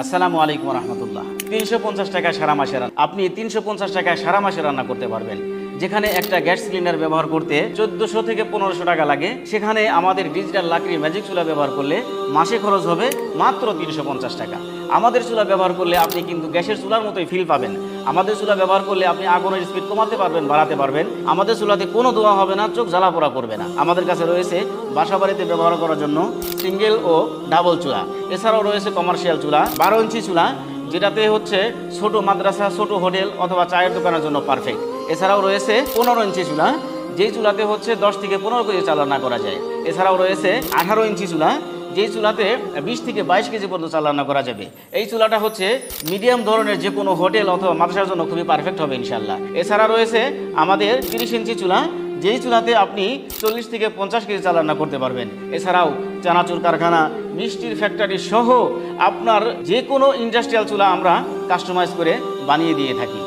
আসসালামু আলাইকুম রহমতুল্লাহ। 350 টাকায় সারা মাসে রান্না, আপনি 350 টাকায় সারা মাসে রান্না করতে পারবেন। যেখানে একটা গ্যাস সিলিন্ডার ব্যবহার করতে 1400 থেকে 1500 টাকা লাগে, সেখানে আমাদের ডিজিটাল লাকড়ি ম্যাজিক চুলা ব্যবহার করলে মাসে খরচ হবে মাত্র 350 টাকা। আমাদের চুলা ব্যবহার করলে আপনি কিন্তু গ্যাসের চুলার মতোই ফিল পাবেন। আমাদের চুলা ব্যবহার করলে আপনি আগুনের স্পিড কমাতে পারবেন, বাড়াতে পারবেন। আমাদের চুলাতে কোনো ধোঁয়া হবে না, চোখ জ্বালা পোড়া করবে না। আমাদের কাছে রয়েছে বাসা বাড়িতে ব্যবহার করার জন্য সিঙ্গেল ও ডাবল চুলা। এছাড়াও রয়েছে কমার্শিয়াল চুলা, 12 ইঞ্চি চুলা, যেটাতে হচ্ছে ছোট মাদ্রাসা, ছোট হোটেল অথবা চায়ের দোকানের জন্য পারফেক্ট। এছাড়াও রয়েছে 15 ইঞ্চি চুলা, যেই চুলাতে হচ্ছে 10 থেকে 15 কেজি চাল রান্না করা যায়। এছাড়াও রয়েছে 18 ইঞ্চি চুলা, যেই চুলাতে 20 থেকে 22 কেজি পর্যন্ত চাল রান্না করা যাবে। এই চুলাটা হচ্ছে মিডিয়াম ধরনের যে কোনো হোটেল অথবা মাদ্রাসার জন্য খুবই পারফেক্ট হবে ইনশাল্লাহ। এছাড়া রয়েছে আমাদের 30 ইঞ্চি চুলা, যেই চুলাতে আপনি 40 থেকে 50 কেজি চাল রান্না করতে পারবেন। এছাড়াও চানাচুর কারখানা, মিষ্টির ফ্যাক্টরি সহ আপনার যে কোনো ইন্ডাস্ট্রিয়াল চুলা আমরা কাস্টমাইজ করে বানিয়ে দিয়ে থাকি।